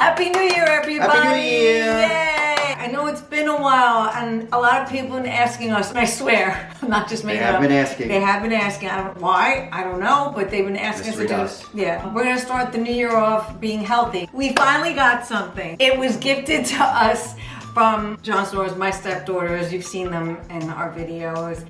Happy New Year, everybody! Happy New Year! Yay! I know it's been a while, and a lot of people have been asking us, and I swear, I'm not just making it up. They have been asking. They have been asking. I don't know why, I don't know, but they've been asking us to do us. Yeah. We're gonna start the new year off being healthy. We finally got something. It was gifted to us from John's daughters, my stepdaughters. You've seen them in our videos.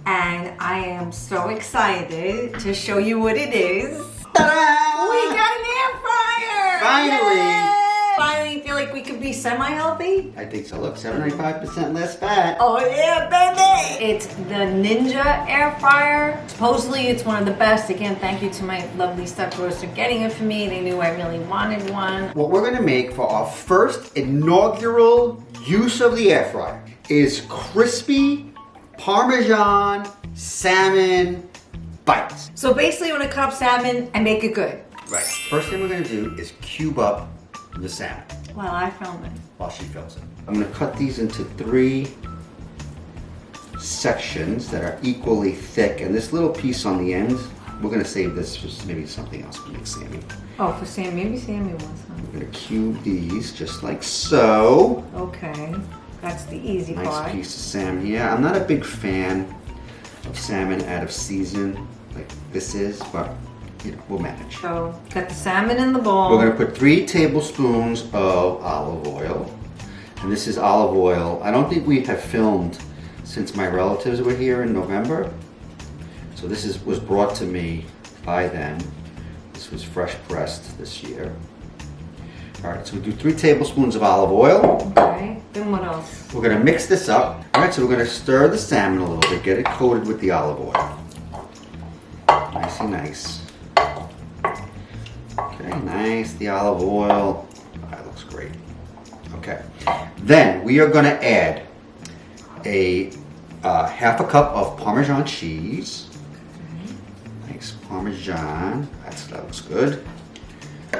And I am so excited to show you what it is. Ta-da! We got an air fryer! Finally! Yay! Finally feel like we could be semi-healthy? I think so. Look, 75% less fat. Oh yeah, baby! It's the Ninja air fryer. Supposedly it's one of the best. Again, thank you to my lovely stepdaughters for getting it for me. They knew I really wanted one. What we're gonna make for our first inaugural use of the air fryer is crispy Parmesan salmon bites. So basically you want to cut up salmon and make it good. Right. First thing we're gonna do is cube up the salmon. While I film it. While she films it. I'm gonna cut these into 3 sections that are equally thick, and this little piece on the end, we're gonna save this for maybe something else for next Sammy. Oh, for Sam, maybe Sammy wants some. We're gonna cube these just like so. Okay, that's the easy part. Nice piece of salmon here. I'm not a big fan of salmon out of season like this is, but you know, we'll manage. So, got the salmon in the bowl. We're gonna put 3 tablespoons of olive oil. And this is olive oil. I don't think we have filmed since my relatives were here in November. So this was brought to me by them. This was fresh pressed this year. All right, so we do 3 tablespoons of olive oil. Okay, then what else? We're gonna mix this up. All right, so we're gonna stir the salmon a little bit, get it coated with the olive oil. Nice and nice. Okay, nice, the olive oil. Oh, that looks great. Okay, then we are gonna add a half a cup of Parmesan cheese. Nice Parmesan, that looks good.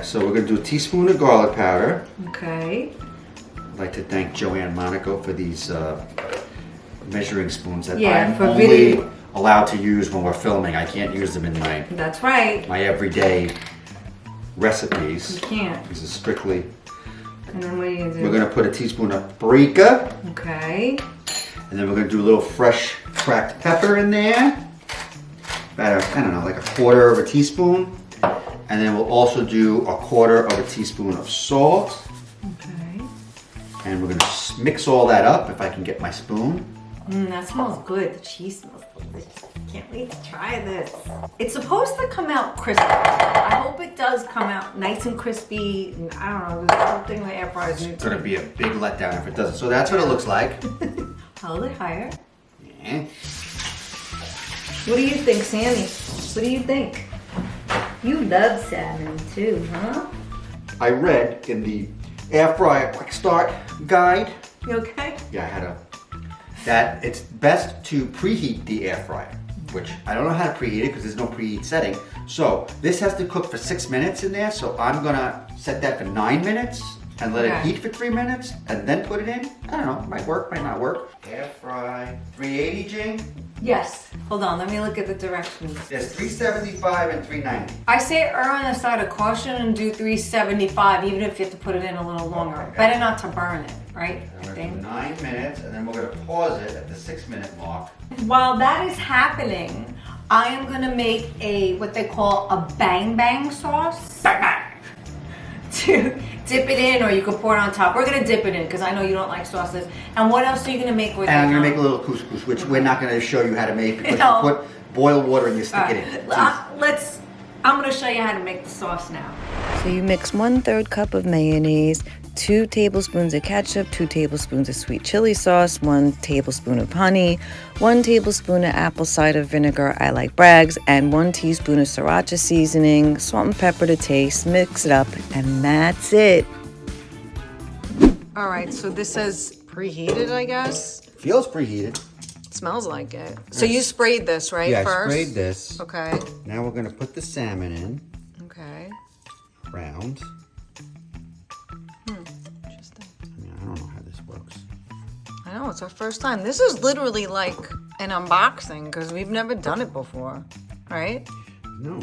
So we're gonna do a teaspoon of garlic powder. Okay. I'd like to thank Joanne Monaco for these measuring spoons that Yeah, I'm for only video. allowed to use when we're filming. I can't use them in That's right. my everyday recipes. You can't. This is strictly. And then what are you gonna do? We're gonna put a teaspoon of paprika, Okay. and then we're gonna do a little fresh cracked pepper in there. About I don't know, like a quarter of a teaspoon. And then we'll also do a quarter of a teaspoon of salt. Okay. And we're gonna mix all that up if I can get my spoon. That smells good. The cheese smells delicious. Can't wait to try this. It's supposed to come out crispy. I hope it does come out nice and crispy. And I don't know, there's one thing with air fryers. It's gonna be a big letdown if it doesn't. So that's what it looks like. Hold it higher. Yeah. What do you think, Sammy? What do you think? You love salmon too, huh? I read in the air fryer quick start guide. You okay? Yeah, that it's best to preheat the air fryer, which I don't know how to preheat it because there's no preheat setting. So this has to cook for 6 minutes in there. So I'm gonna set that for 9 minutes and let it heat for 3 minutes and then put it in. I don't know, might work, might not work. Air fry, 380, Jayne? Yes. Hold on, let me look at the directions. There's 375 and 390. I say err on the side of caution and do 375, even if you have to put it in a little longer. Okay. Better not to burn it, right? And I we're gonna think. do 9 minutes and then we're gonna pause it at the 6-minute mark. While that is happening, I am gonna make what they call a bang bang sauce. Bang bang! To dip it in, or you can pour it on top. We're gonna dip it in because I know you don't like sauces. And what else are you gonna make with it? And I'm gonna make a little couscous, which we're not gonna show you how to make because No. you put boiled water and you stick it in. I'm gonna show you how to make the sauce now. So you mix 1/3 cup of mayonnaise, 2 tablespoons of ketchup, 2 tablespoons of sweet chili sauce, 1 tablespoon of honey, 1 tablespoon of apple cider vinegar, I like Bragg's, and 1 teaspoon of Sriracha seasoning, salt and pepper to taste, mix it up, and that's it. All right, so this says preheated, I guess. Feels preheated. Smells like it. So you sprayed this, right, Yeah, first? I sprayed this. Okay. Now we're gonna put the salmon in. Okay. Round. Interesting. I mean, I don't know how this works. I know, it's our first time. This is literally like an unboxing because we've never done it before, right? No.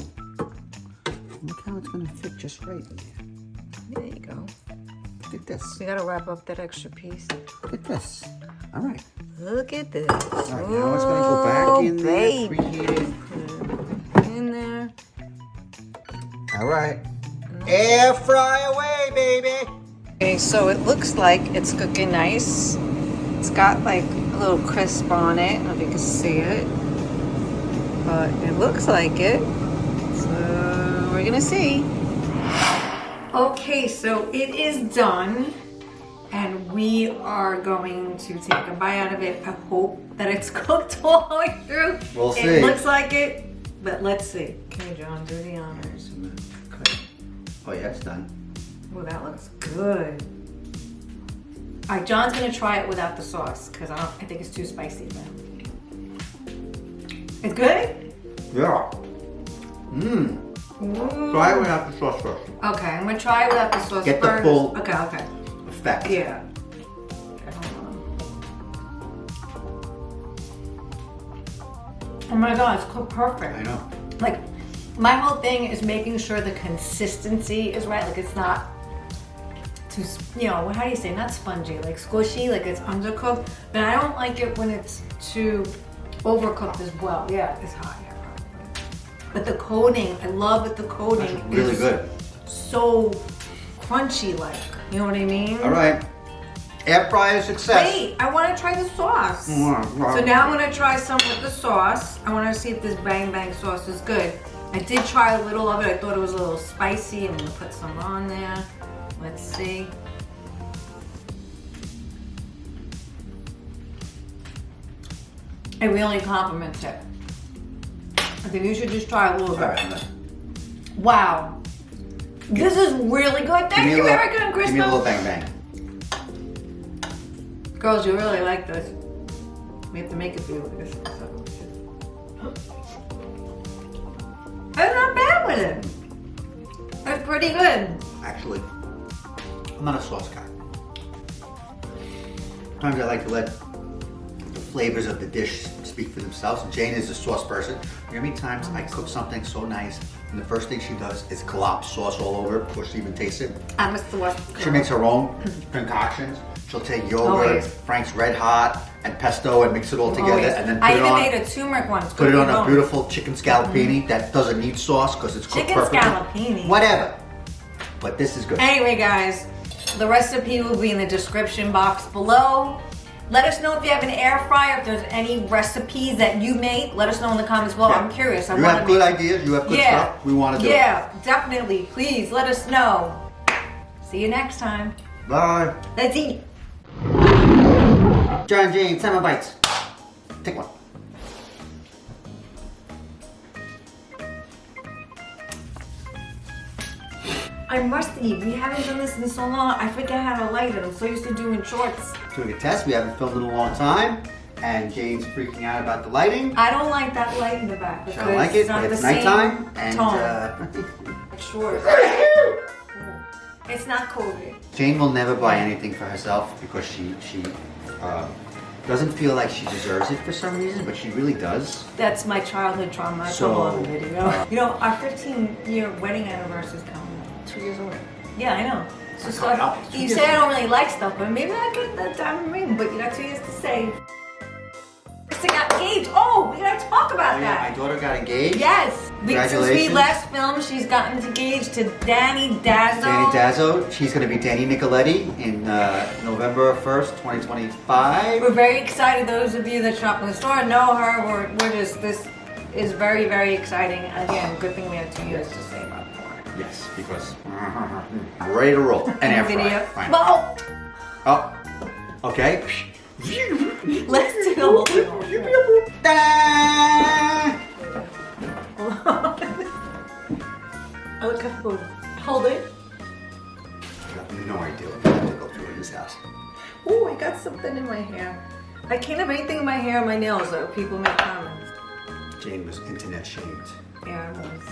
Look how it's gonna fit just right in there. There you go. Look at this. We gotta wrap up that extra piece. Look at this. All right. Look at this. All right, now it's gonna go back in there, baby. preheated. In there. All right. Air fry away, baby. Okay, so it looks like it's cooking nice. It's got like a little crisp on it. I don't know if you can see it. But it looks like it. So we're gonna see. Okay, so it is done. And we are going to take a bite out of it. I hope that it's cooked all the way through. We'll see. It looks like it, but let's see. Can you, John, do the honors? Oh yeah, it's done. Well, that looks good. All right, John's gonna try it without the sauce because I think it's too spicy for him. It's good? Yeah. Mmm. Try it without the sauce first. Okay, I'm gonna try it without the sauce Get first. the full Okay. effect. Yeah. Okay, hold on. Oh my God, it's cooked perfect. I know. Like, my whole thing is making sure the consistency is right. Like, it's not too, how do you say, not spongy, like squishy, like it's undercooked. But I don't like it when it's too overcooked as well. Yeah, it's hot. But the coating, I love that the coating That's really is good. so crunchy, like, you know what I mean? All right. Air fryer success. Wait, I want to try the sauce. Mm-hmm. So now I'm going to try some with the sauce. I want to see if this bang bang sauce is good. I did try a little of it. I thought it was a little spicy. I'm going to put some on there. Let's see. It really compliments it. I think you should just try a little bit. All right. Wow. This is really good. Thank you, Erica and Krista. Give me a little bang bang. Girls, you really like this. We have to make it for you. It's not bad with it. It's pretty good. Actually, I'm not a sauce guy. Sometimes I like to let the flavors of the dish speak for themselves. Jayne is a sauce person. You know how many times I cook something so nice and the first thing she does is glop sauce all over it before she even tastes it? I'm a sauce girl. She makes her own concoctions. She'll take yogurt, Always. Frank's Red Hot, and pesto and mix it all together Always. and then I put it even on. made a turmeric once. Put it on a beautiful chicken scallopini that doesn't need sauce because it's cooked Chicken perfectly. scallopini. Whatever. But this is good. Anyway, guys, the recipe will be in the description box below. Let us know if you have an air fryer, if there's any recipes that you made. Let us know in the comments below. Yeah. I'm curious. You have good ideas, you have good stuff. We want to do it. Yeah, definitely. Please let us know. See you next time. Bye. Let's eat. John, Jayne, salmon bites. Take one. I'm rusty. We haven't done this in so long. I forget how to light it. I'm so used to doing shorts. Doing a test. We haven't filmed in a long time. And Jayne's freaking out about the lighting. I don't like that light in the back She because don't like it, not but the it's same nighttime. And tone. Short. It's not COVID. Jayne will never buy anything for herself because she doesn't feel like she deserves it for some reason, but she really does. That's my childhood trauma. I So, saw on the video. You know, our 15-year wedding anniversary is coming up. 2 years away. Yeah, I know. So coming up. you say I don't really like stuff, but maybe I get that diamond ring. But you got 2 years to save. Krista got engaged. Oh, we gotta talk about Oh yeah, that. my daughter got engaged. Yes. Since we Congratulations. last filmed, she's gotten engaged to Danny Dazzo. Danny Dazzo. She's going to be Danny Nicoletti in November 1st, 2025. We're very excited. Those of you that shop in the store know her. We're just, this is very, very exciting. Again, good thing we have 2 years to save up for it. Yes, because I'm ready to roll. An air fryer. Fine. Well, Oh, okay. let's do the whole thing. Ta-da! Look at food. Hold it. I have no idea what we have to go through in this house. Oh, I got something in my hair. I can't have anything in my hair or my nails though. People make comments. Jayne was internet shamed Yeah, I was.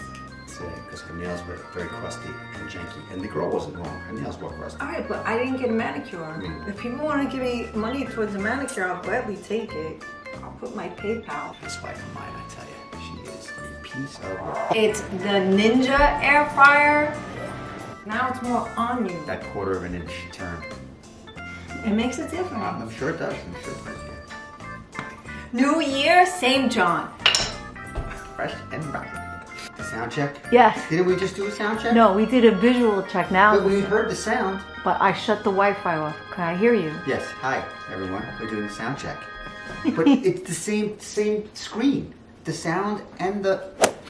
today because her nails were very crusty and janky. And the girl wasn't wrong. Her nails were crusty. Alright, but I didn't get a manicure. If people want to give me money towards a manicure, I'll gladly take it. I'll put my PayPal. This wife of mine, I tell you, she is a piece of work. It's the Ninja air fryer. Now it's more on you. That quarter of an inch turn. It makes a difference. I'm sure it does. I'm sure it does, yeah. New year, same John. Fresh and right. The sound check? Yes. Didn't we just do a sound check? No, we did a visual check now, But we heard the sound. but I shut the Wi-Fi off. Can I hear you? Yes. Hi, everyone. We're doing the sound check. But it's the same screen. The sound and the